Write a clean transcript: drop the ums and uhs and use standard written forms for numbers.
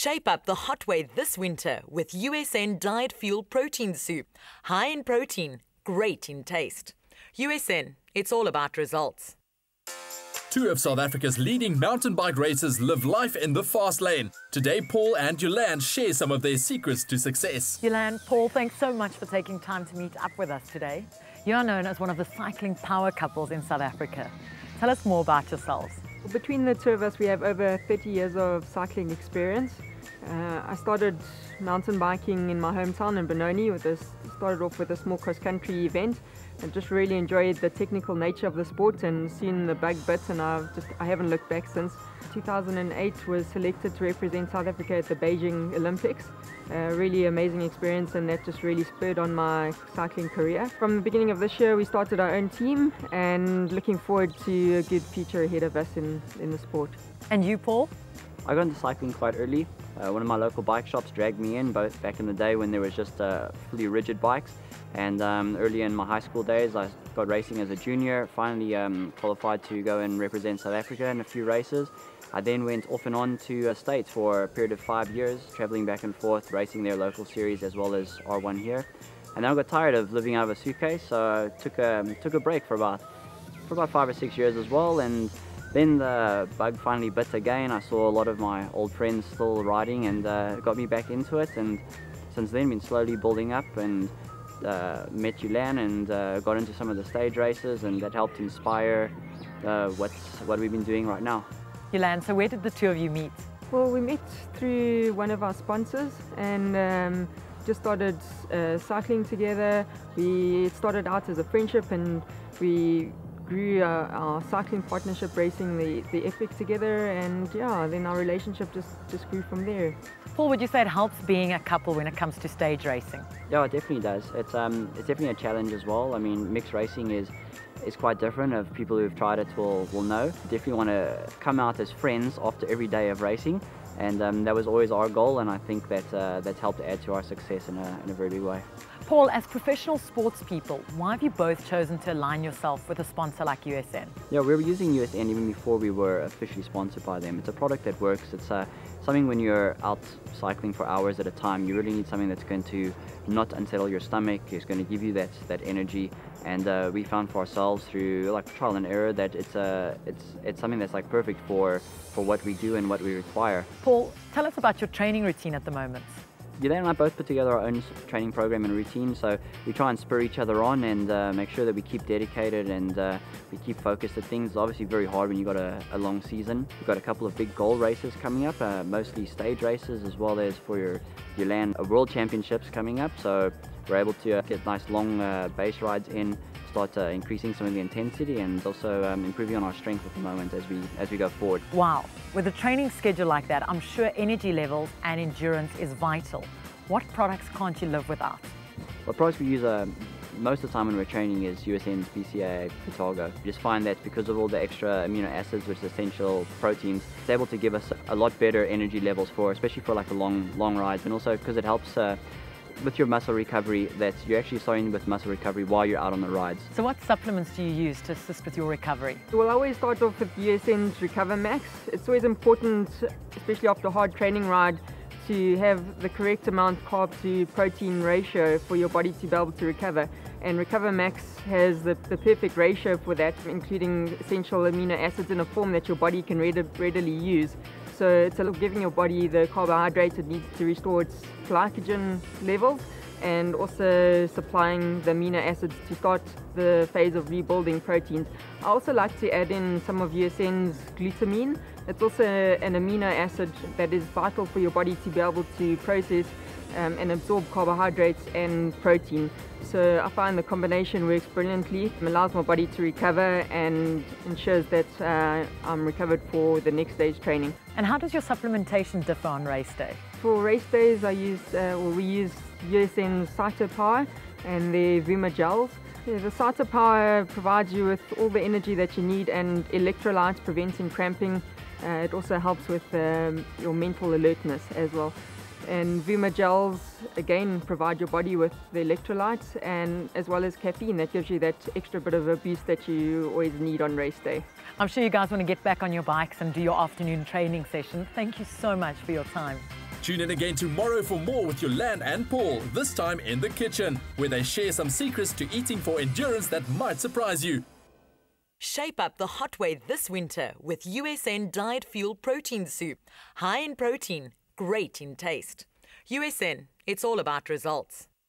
Shape up the hot way this winter with USN Diet Fuel Protein Soup. High in protein, great in taste. USN, it's all about results. Two of South Africa's leading mountain bike racers live life in the fast lane. Today, Paul and Yolande share some of their secrets to success. Yolande, Paul, thanks so much for taking time to meet up with us today. You are known as one of the cycling power couples in South Africa. Tell us more about yourselves. Between the two of us, we have over 30 years of cycling experience. I started mountain biking in my hometown in Benoni. Started off with a small cross-country event. I just really enjoyed the technical nature of the sport and seen the bug bit, and I haven't looked back since. 2008 was selected to represent South Africa at the Beijing Olympics. Really amazing experience, and that just really spurred on my cycling career. From the beginning of this year, we started our own team and looking forward to a good future ahead of us in the sport. And you, Paul? I got into cycling quite early. One of my local bike shops dragged me in, both back in the day when there was just fully rigid bikes, and early in my high school days I got racing as a junior, finally qualified to go and represent South Africa in a few races. I then went off and on to States for a period of 5 years, travelling back and forth, racing their local series as well as R1 here. And then I got tired of living out of a suitcase, so I took a break for about 5 or 6 years as well. And then the bug finally bit again. I saw a lot of my old friends still riding, and it got me back into it. And since then, been slowly building up, and met Yolande and got into some of the stage races, and that helped inspire what we've been doing right now. Yolande, so where did the two of you meet? Well, we met through one of our sponsors and just started cycling together. It started out as a friendship, and we grew our cycling partnership, racing the Epic together, and yeah, then our relationship just grew from there. Paul, would you say it helps being a couple when it comes to stage racing? Yeah, it definitely does. It's definitely a challenge as well. I mean, mixed racing is quite different. Of people who've tried it will know. Definitely want to come out as friends after every day of racing, and that was always our goal, and I think that's helped add to our success in a very big way. Paul, as professional sports people, why have you both chosen to align yourself with a sponsor like USN? Yeah, we were using USN even before we were officially sponsored by them. It's a product that works. It's something when you're out cycling for hours at a time, you really need something that's going to not unsettle your stomach, it's going to give you that energy. And we found for ourselves through like trial and error that it's something that's like perfect for what we do and what we require. Paul, tell us about your training routine at the moment. Yolande and I both put together our own training program and routine, so we try and spur each other on and make sure that we keep dedicated and we keep focused at things. It's obviously very hard when you've got a long season. We've got a couple of big goal races coming up, mostly stage races, as well as for your Yolande World Championships coming up, so we're able to get nice long base rides in, start increasing some of the intensity, and also improving on our strength at the moment as we go forward. Wow, with a training schedule like that, I'm sure energy levels and endurance is vital. What products can't you live without? What products we use most of the time when we're training is USN's BCAA Pretoria. We just find that because of all the extra amino acids, which are essential proteins, it's able to give us a lot better energy levels especially for like a long rides, and also because it helps with your muscle recovery, that you're actually starting with muscle recovery while you're out on the rides. So what supplements do you use to assist with your recovery? Well, I always start off with USN's Recover Max. It's always important, especially after a hard training ride, to have the correct amount carb to protein ratio for your body to be able to recover. And Recover Max has the perfect ratio for that, including essential amino acids in a form that your body can readily use. So it's giving your body the carbohydrates it needs to restore its glycogen levels, and also supplying the amino acids to start the phase of rebuilding proteins. I also like to add in some of USN's glutamine. It's also an amino acid that is vital for your body to be able to process and absorb carbohydrates and protein. So I find the combination works brilliantly. It allows my body to recover and ensures that I'm recovered for the next day's training. And how does your supplementation differ on race day? For race days, we use USN's Cyto Power and their Vuma gels. The Cyto Power provides you with all the energy that you need and electrolytes, preventing cramping. It also helps with your mental alertness as well. And Vuma gels, again, provide your body with the electrolytes and as well as caffeine that gives you that extra bit of a boost that you always need on race day. I'm sure you guys want to get back on your bikes and do your afternoon training session. Thank you so much for your time. Tune in again tomorrow for more with Yolande and Paul, this time in the kitchen, where they share some secrets to eating for endurance that might surprise you. Shape up the hot way this winter with USN Dyed Fuel Protein Soup. High in protein, great in taste. USN, it's all about results.